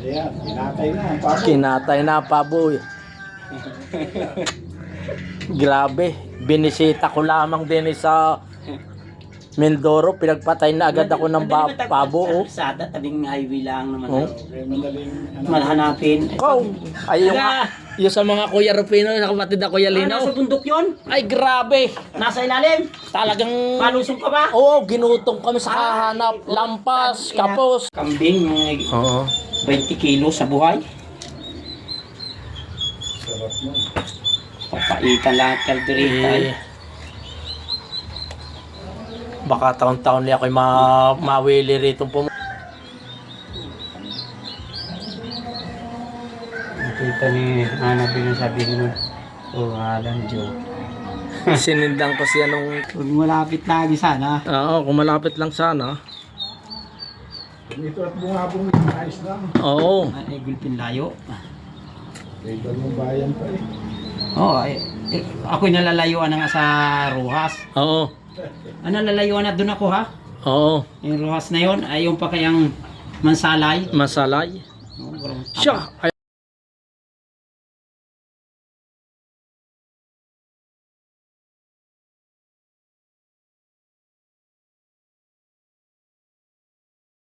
Ayan, kinatay na ang pabo. Kinatay na pabo. Grabe, binisita ko lamang din sa Mindoro, pinagpatay na agad ako ng pabo. Oh. Sa tabing highway lang naman. Oh. Okay, madaling Malhanapin. Ikaw, ay yung sa mga Kuya Rufino, sa kapatid na Kuya Linaw. Nasa bundok yun? Ay grabe, Nasa ilalim? talagang Malusong ka ba? oo, ginutong kami sa kahanap, lampas, kapos. Kambing, Oo. 20 kilo sa buhay. sarap mo. Papaitan lahat kalderita. Eh, baka taon-taon niya ako'y mawili rito po. Nakita ni Ana sabi mo, oh, Alan Joe. Sinindang ko siya nung Huwag malapit lagi sana. oo, kung malapit lang sana. Ito at bungabong ayos lang. Oo. Ay, gulpin layo. May bagong bayan pa eh. Oo, ako'y nalalayuan na nga sa Rojas. Oo. Nalalayuan na doon ako ha. Oo. Yung Rojas na yon ay yung pa kayang Mansalay. Masalay. Oh, Siya.